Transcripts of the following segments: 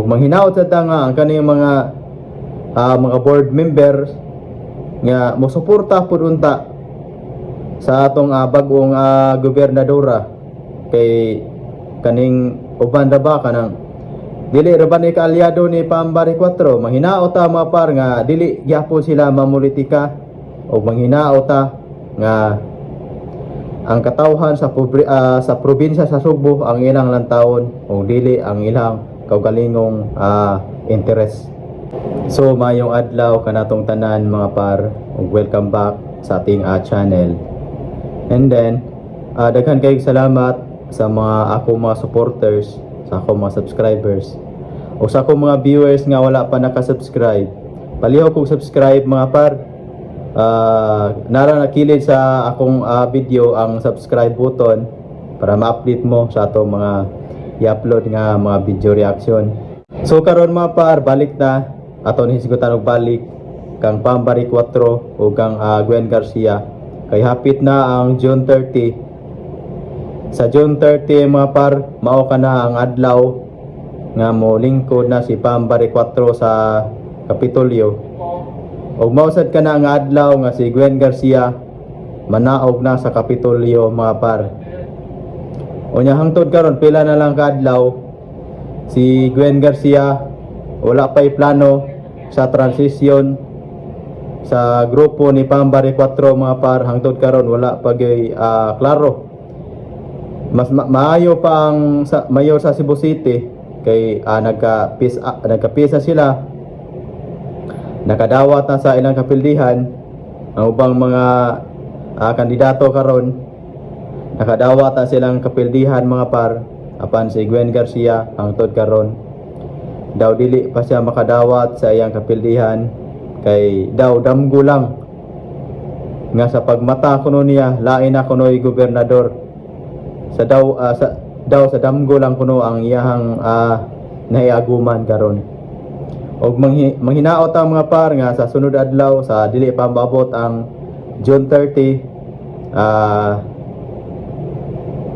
ug manghinaot sa nga ang kaning mga board members nga mosuporta pud unta sa atong bag-ong gobernadora kay kaning uban ra ba kanang dili ra ba ni kaalyado ni Pambari 4. Manghinaot ta mga par nga dili gyapon sila mamulitika o manghinaot ta nga ang katawhan sa probinsya sa Subo ang ilang lantawon o dili ang ilang kaugalingong interes. So mayong adlaw kanatong tanan mga par, ug welcome back sa ating channel. And then daghan kayong salamat sa mga supporters, sa akong mga subscribers o sa akong mga viewers nga wala pa naka-subscribe. Palihog kog subscribe mga par. Nara nakilid sa akong video ang subscribe button para ma-update mo sa atong mga i-upload nga mga video reaction. So karon mga par, balik na aton hisgutan og balik kang Pambari 4 o kang Gwen Garcia kay hapit na ang June 30. Sa June 30 mga par, mao ka na ang adlaw nga mo lingkod na si Pambari 4 sa Kapitolyo. Og mausad ka na ang adlaw nga si Gwen Garcia manaog na sa Kapitolyo mga par. Unya hangtod karon pila na lang ka adlaw si Gwen Garcia wala pa'y plano sa transisyon sa grupo ni Pambari 4 mga par. Hangtod karon wala pa gyud klaro. Mas maayo pa ang mayor sa Cebu City kay nagkapisa sila, nakadawat na sa ilang kapildihan ang ubang mga kandidato karon. Nakadawat na silang kapildihan mga par apan si Gwen Garcia hangtod karon daw dili pa siya makadawat sa iyang kapildihan kay daw damgo lang nga sa pagmata kuno niya lain na kuno'y gobernador sa sa damgo lang kuno ang iyahang naiaguman karon. Og manghinaot ang mga par nga sa sunod adlaw sa dili pa maabot ang June 30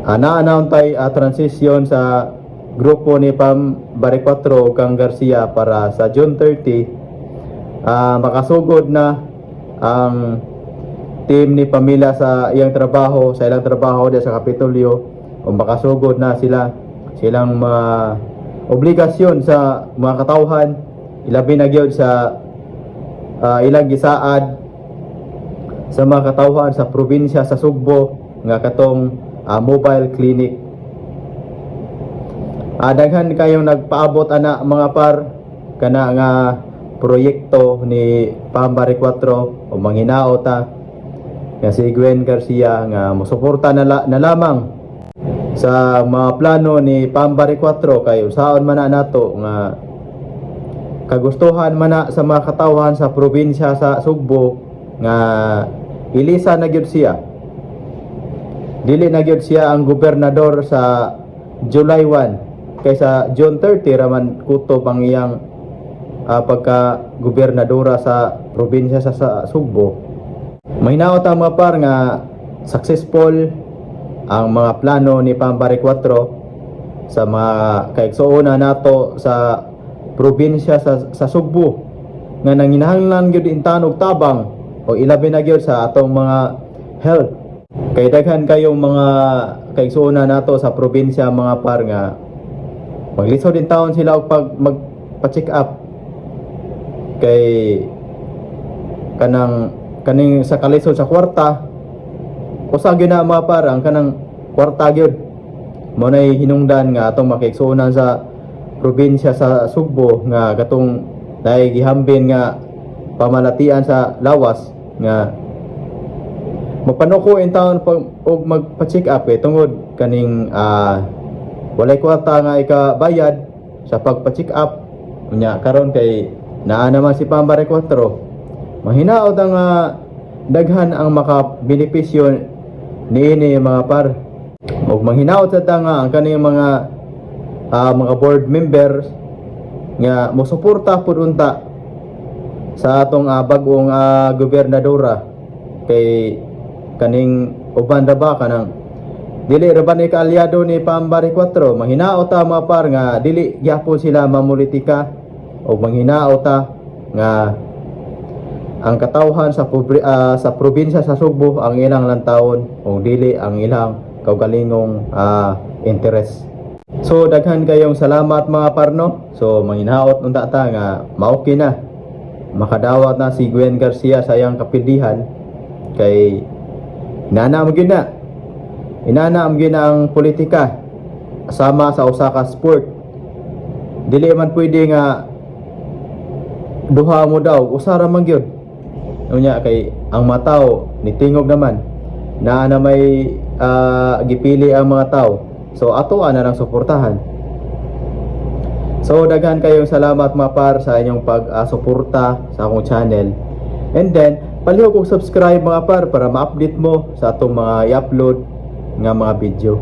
na-announce tay transition sa grupo ni Pambari 4 kang Garcia para sa June 30 makasugod na ang team ni Pamila sa ilang trabaho sa Kapitolyo o makasugod na silang mga obligasyon sa mga katawhan ilabi na gyud sa ilang gisaad sa mga katawhan sa probinsya sa Sugbo nga katong mobile clinic. Daghan kayong nagpaabot ana mga par kana nga proyekto ni Pambari 4 o manghinaot ta nga si Gwen Garcia nga mosuporta na lamang sa mga plano ni Pambari 4 kay usaon man na nato nga kagustuhan man na sa mga katawhan sa probinsya sa Sugbo nga ilisa na gyud siya. Dili na gyud siya ang gobernador sa July 1 kaysa June 30 raman kutob ang iyang pagka gobernadora sa probinsya sa Sugbo. Mahinaot ang mga par nga successful ang mga plano ni Pambari 4 sa mga kaigsuona nato sa probinsya sa Sugbo nga nanginahanglan gyud intanog tabang o ilabi na gyud sa atong mga health. Kay daghan kayong mga kaigsuona nato sa probinsya mga par nga maglisod din taon sila og magpa-check up kay kaning sa kalisod sa kwarta usa gyud na mga par ang kanang kwarta gyud mo nay hinungdan nga atong makiigsuonan sa probinsya sa Sugbo nga katong dahil gihambin nga pamalatian sa lawas nga magpanuko in taon og magpa-check up tungod kaning walay kwarta nga ikabayad sa pagpa-check up nya karon kay naa naman si Pambari 4 mahinaot ang daghan ang makabenepisyo niini mga par og manghinaot sa nga ang kaning mga board members nga mosuporta pud unta sa atong bag-ong gobernadora kay kaning uban ra ba kanang Dili ra ba ni kaalyado ni Pambari 4, manghinaot ta mga par nga dili gyapon sila mamulitika o manghinaot ta nga ang katawhan sa probinsya sa Subo ang ilang lantawon o dili ang ilang kaugalingong interes. So daghan kayong salamat mga parno. So manghinaot unta ta nga maoki na makadawat na si Gwen Garcia sa iyang kapildihan kay inana mo gyud na. Inana mo gyud ang politika sama sa usa ka sport. Dili man pwede nga duha mo daw usara man gyud. Unya kay ang mataw nitingog naman na may gipili ang mga tao. So ato na lang suportahan. So daghan kayong salamat mga par sa inyong pag-suporta sa akong channel. And then palihog kong subscribe mga par para ma-update mo sa atong mga i-upload nga mga video.